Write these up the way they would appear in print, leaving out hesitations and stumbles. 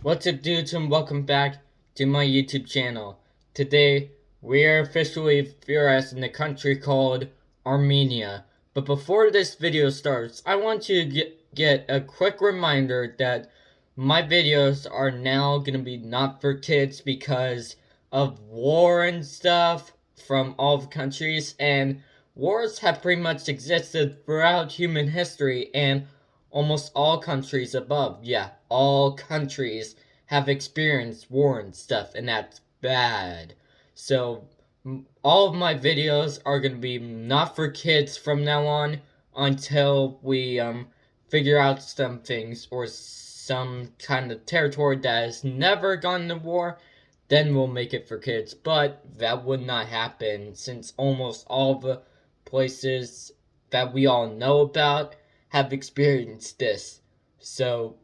What's up, dudes, and welcome back to my YouTube channel. Today, we are officially theorizing a country called Armenia. But before this video starts, I want to get a quick reminder that my videos are now gonna be not for kids because of war and stuff from all the countries, and wars have pretty much existed throughout human history, and almost all countries above, yeah, all countries have experienced war and stuff, and that's bad. So, all of my videos are going to be not for kids from now on until we, figure out some things or some kind of territory that has never gone to war. Then we'll make it for kids, but that would not happen since almost all the places that we all know about have experienced this. So,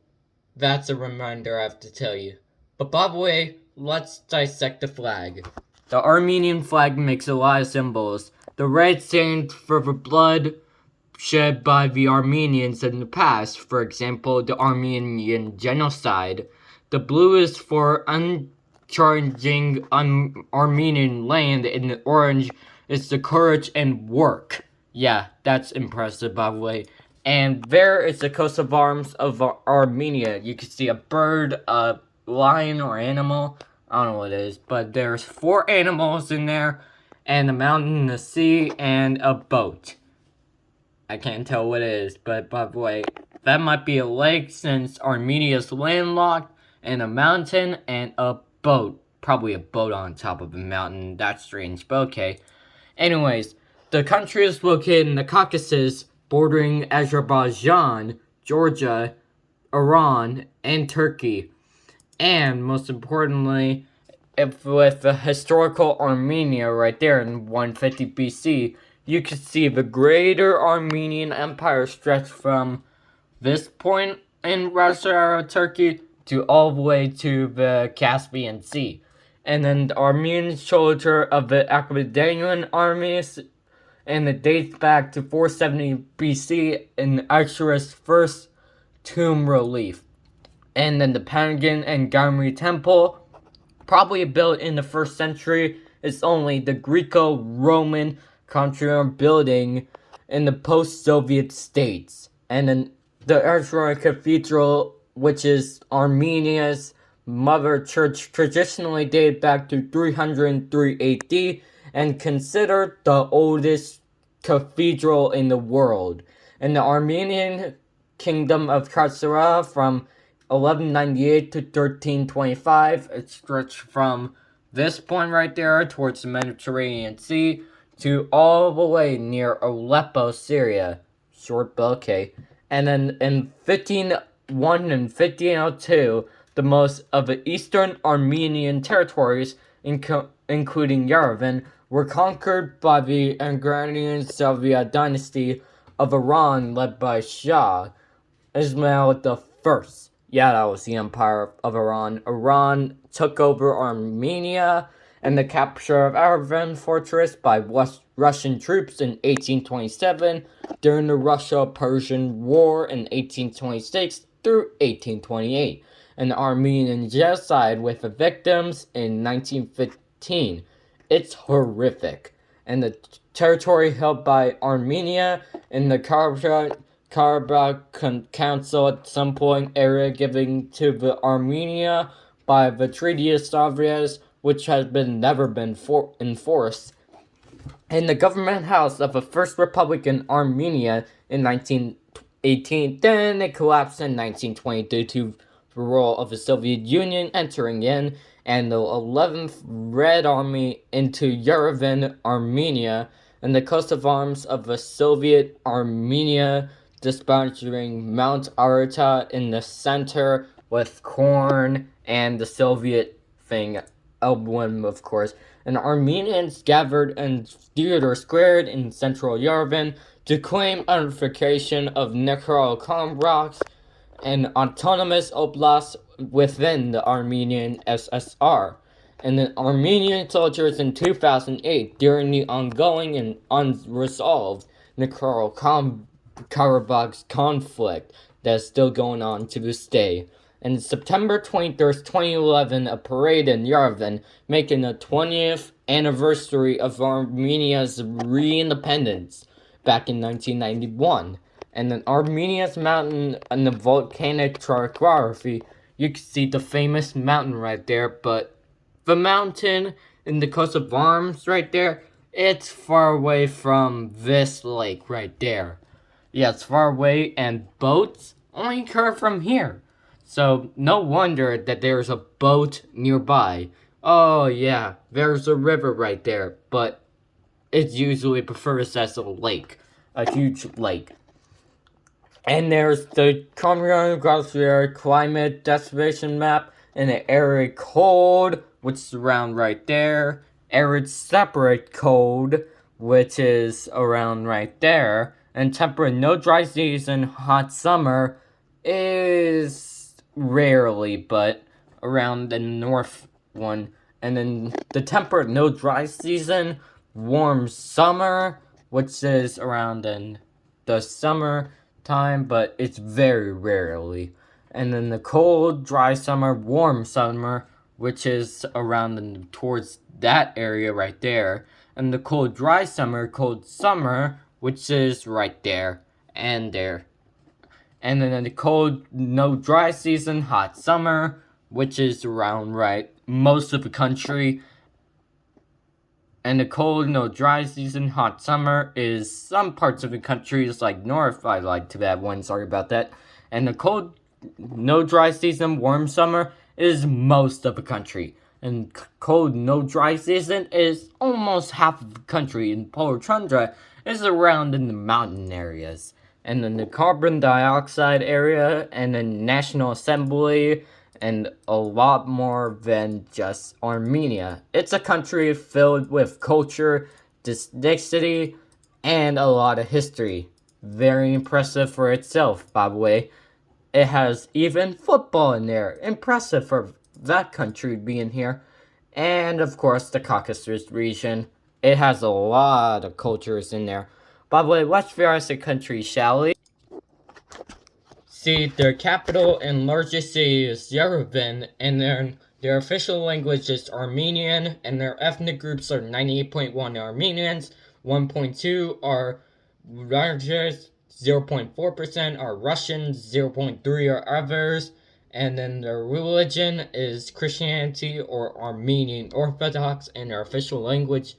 that's a reminder I have to tell you. But by the way, let's dissect the flag. The Armenian flag makes a lot of symbols. The red stands for the blood shed by the Armenians in the past, for example, the Armenian genocide. The blue is for uncharging Armenian land, and the orange is the courage and work. Yeah, that's impressive, by the way. And there is the coat of arms of Armenia. You can see a bird, a lion, or animal. I don't know what it is, but there's 4 animals in there, and a mountain, a sea, and a boat. I can't tell what it is, but by the way, that might be a lake since Armenia is landlocked, and a mountain, and a boat. Probably a boat on top of a mountain. That's strange, but okay. Anyways, the country is located in the Caucasus, bordering Azerbaijan, Georgia, Iran, and Turkey. And most importantly, with the historical Armenia right there in 150 BC, you can see the greater Armenian Empire stretched from this point in Russia or Turkey to all the way to the Caspian Sea. And then the Armenian soldier of the Achaemenian armies, and it dates back to 470 BC in Ashur's first tomb relief. And then the Panagon and Gamri Temple, probably built in the 1st century, is only the Greco-Roman country building in the post-Soviet states. And then the Ashur Cathedral, which is Armenia's mother church, traditionally dated back to 303 AD and considered the oldest cathedral in the world. And the Armenian kingdom of Katsura from 1198 to 1325, it stretched from this point right there towards the Mediterranean Sea to all the way near Aleppo, Syria. Short but okay. And then in 1501 and 1502, the most of the eastern Armenian territories, including Yerevan, were conquered by the Agrarian Safavid dynasty of Iran led by Shah Ismail I. Yeah, that was the Empire of Iran. Iran took over Armenia and the capture of Yerevan fortress by Russian troops in 1827 during the Russo-Persian War in 1826 through 1828, and the Armenian genocide with the victims in 1915. It's horrific. And the territory held by Armenia in the Karabakh Council at some point area given to the Armenia by the Treaty of Savres, which has never been enforced. In the government house of the First Republic in Armenia in 1918, then it collapsed in 1920 due to the role of the Soviet Union entering in, and the 11th Red Army into Yerevan, Armenia, and the coat of arms of the Soviet Armenia, dispatching Mount Arata in the center with corn and the Soviet thing, emblem, of course. And Armenians gathered in Theater Square in central Yerevan to claim unification of Nagorno-Karabakh, an autonomous oblast within the Armenian SSR. And the Armenian soldiers in 2008, during the ongoing and unresolved Nagorno-Karabakh conflict that's still going on to this day. And September 23rd, 2011, a parade in Yerevan, making the 20th anniversary of Armenia's re-independence back in 1991. And then Armenia's mountain and the volcanic topography, you can see the famous mountain right there, but the mountain in the coast of Arms right there, it's far away from this lake right there. Yeah, it's far away, and boats only occur from here. So, no wonder that there's a boat nearby. Oh yeah, there's a river right there, but it's usually prefers as a lake. A huge lake. And there's the Armenian Glacier Climate Desolation Map, and the arid cold, which is around right there. Arid separate cold, which is around right there. And temperate no dry season, hot summer is rarely, but around the north one. And then the temperate no dry season, warm summer, which is around in the summer time, but it's very rarely. And then the cold, dry summer, warm summer, which is around towards that area right there. And the cold, dry summer, cold summer, which is right there and there. And then the cold, no dry season, hot summer, which is around right most of the country. And the cold, no dry season, hot summer is some parts of the country, just like north. I like to that one, sorry about that. And the cold, no dry season, warm summer is most of the country. And cold, no dry season is almost half of the country. And polar tundra is around in the mountain areas. And then the carbon dioxide area, and the National Assembly, and a lot more than just Armenia. It's a country filled with culture, diversity, and a lot of history. Very impressive for itself, by the way. It has even football in there. Impressive for that country being here. And of course, the Caucasus region. It has a lot of cultures in there. By the way, let's figure out the country, shall we? See, their capital and largest city is Yerevan, and their official language is Armenian, and their ethnic groups are 98.1 Armenians, 1.2 are Russians, 0.4% are Russians, 0.3 are others, and then their religion is Christianity or Armenian Orthodox, and their official language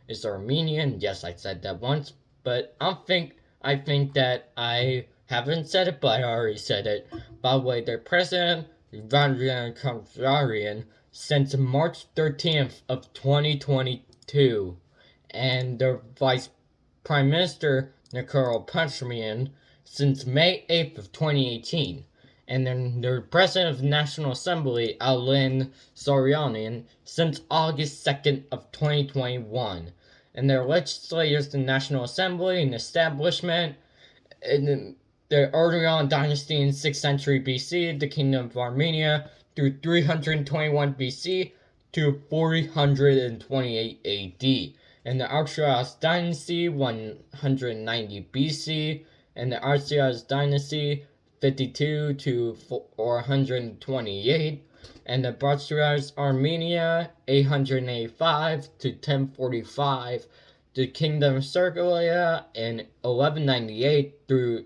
is Armenian. Yes, I said that once, but I think that I haven't said it, but I already said it. By the way, their president, Ivan since March 13th of 2022, and their vice prime minister, Nikol Pashinyan, since May 8th of 2018. And then their president of the National Assembly, Alan Soryanian, since August 2nd of 2021. And their legislators, the National Assembly and establishment, and the Armenian dynasty in 6th century BC, the Kingdom of Armenia, through 321 BC to 428 AD, and the Archelaus dynasty 190 BC, and the Archelaus dynasty 52 to 428, and the Bactrians Armenia 885 to 1045, the Kingdom of Sergolia in 1198 through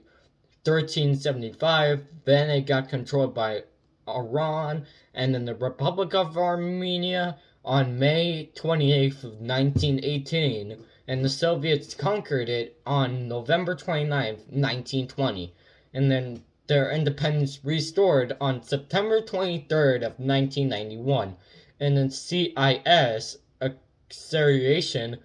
1375, then it got controlled by Iran, and then the Republic of Armenia on May 28th of 1918, and the Soviets conquered it on November 29th, 1920, and then their independence restored on September 23rd of 1991, and then CIS, acceleration,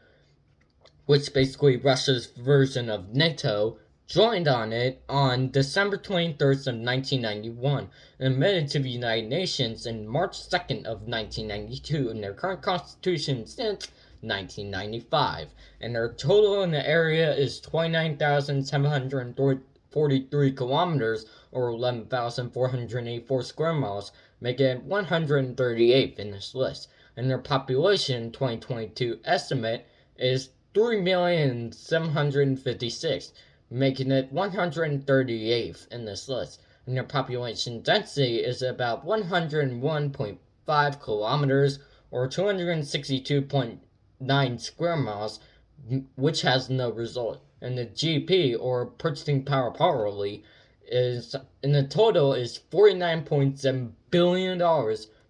which basically Russia's version of NATO, joined on it on December 23rd of 1991 and admitted to the United Nations in March 2nd of 1992 in their current constitution since 1995. And their total in the area is 29,743 kilometers or 11,484 square miles, making it 138th in this list. And their population 2022 estimate is 3,756,000, making it 138th in this list. and their population density is about 101.5 kilometers or 262.9 square miles, which has no result. And the GP, or purchasing power hourly, is in the total is $49.7 billion,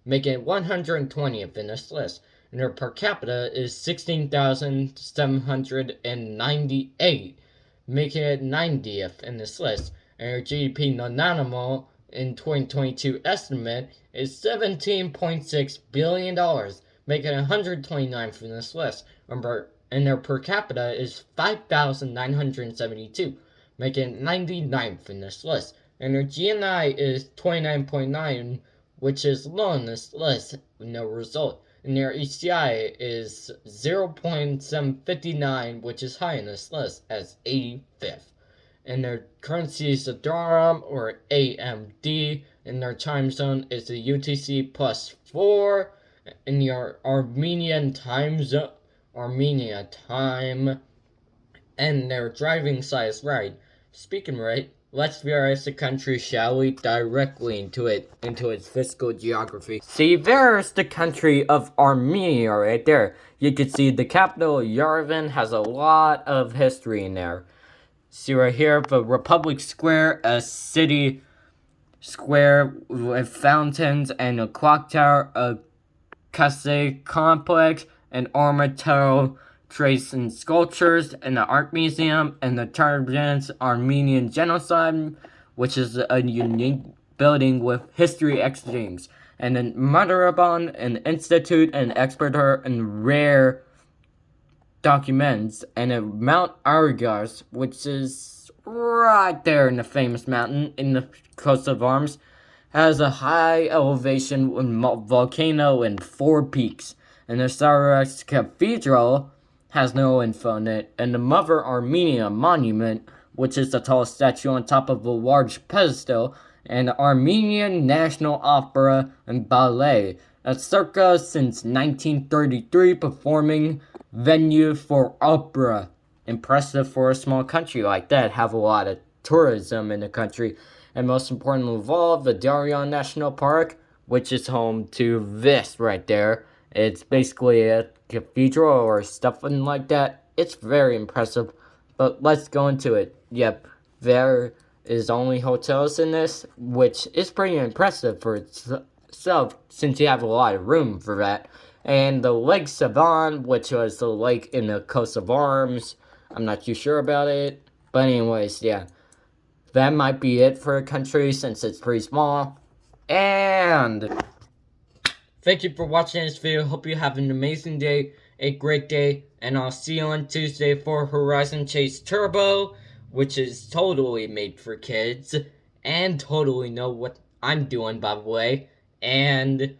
making it 120th in this list. And their per capita is 16,798, making it 90th in this list. And their GDP non-animal in 2022 estimate is $17.6 billion, making it 129th in this list. Remember, and their per capita is 5,972, making it 99th in this list. And their GNI is 29.9, which is low in this list with no result. And their HCI is 0.759, which is high in this list as 85th. And their currency is the dirham, or AMD, and their time zone is the UTC +4, in your Armenia time, and their driving size right. Speaking right, let's visualize the country, shall we? Directly into its physical geography. See, there's the country of Armenia right there. You can see the capital, Yerevan, has a lot of history in there. See right here, the Republic Square, a city square with fountains and a clock tower, a casse complex, an armature trace and sculptures, and the art museum, and the Turbans Armenian Genocide, which is a unique building with history exchange, and then Madaraban, an institute, an exporter, and rare documents, and a Mount Argas, which is right there in the famous mountain in the coast of arms, has a high elevation volcano and 4 peaks. And the Sarax Cathedral has no info on it. And the Mother Armenia Monument, which is the tallest statue on top of a large pedestal, and the Armenian National Opera and Ballet, a circa since 1933 performing venue for opera. Impressive for a small country like that, have a lot of tourism in the country. And most importantly of all, the Daryan National Park, which is home to this right there. It's basically a cathedral or something like that. It's very impressive, but let's go into it. Yep, there is only hotels in this, which is pretty impressive for itself, since you have a lot of room for that. And the Lake Savan, which was the lake in the coast of arms. I'm not too sure about it, but anyways, yeah. That might be it for a country, since it's pretty small. And thank you for watching this video. Hope you have an amazing day, a great day, and I'll see you on Tuesday for Horizon Chase Turbo, which is totally made for kids, and totally know what I'm doing, by the way. And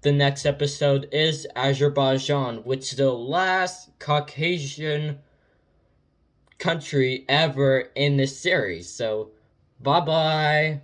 the next episode is Azerbaijan, which is the last Caucasian country ever in this series. So, bye-bye.